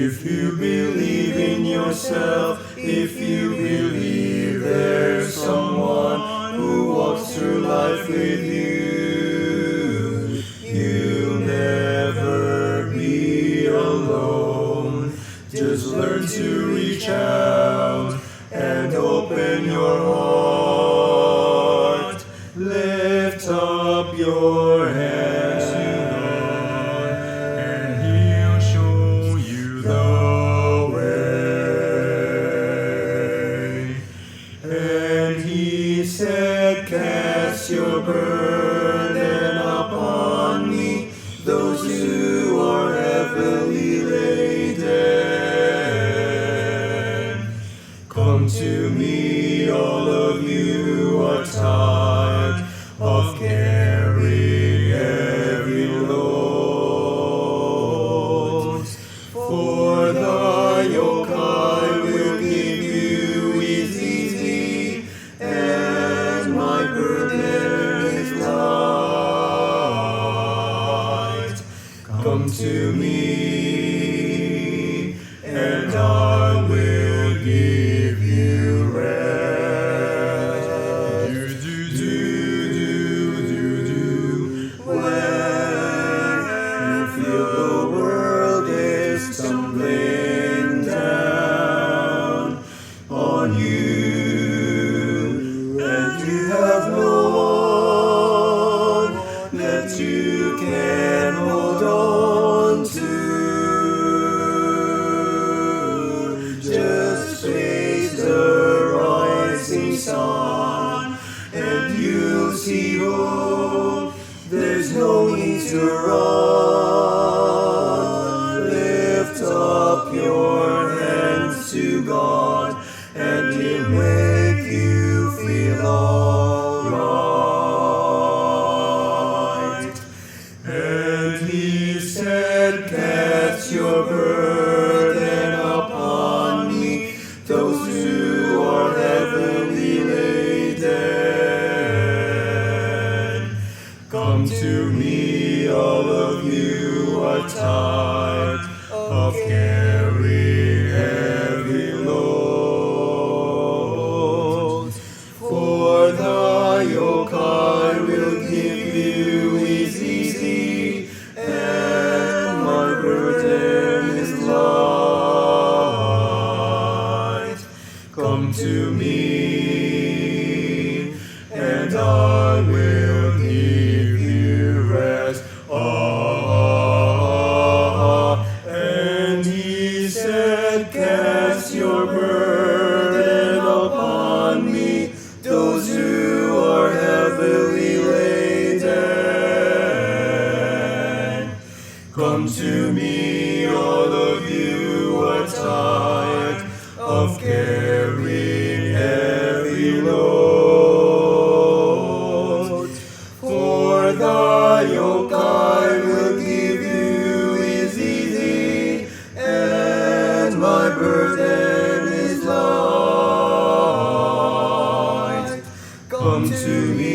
If you believe in yourself, if you believe there's someone who walks through life with you, you'll never be alone. Just learn to reach out and open your heart. Lift up your hands to God, and He'll show you the way. And He said, cast your burden upon me, those who are heavily laden. Come to me, all of you who are tired of carrying heavy loads. For the yoke I will give you is easy, and my burden is light. Come to me, and I will give you rest. When you feel the world is tumbling down on you, and you have no one that you can hold on to, just face the rising sun, and you'll see hope. There's no need to run. Lift up your hands to God, and He'll make you feel alright. And He said, cast your burden upon me, those who are heavily laden. Come to me, all of you who are tired of carrying heavy loads. For the yoke I will give you is easy, and my burden is light. Come to me, and I will give you rest. And He said, cast your burden upon me, those who are heavily laden. Come to me, all of you who are tired of carrying heavy loads. For the yoke I will give you is easy, and my burden is light. Come to me,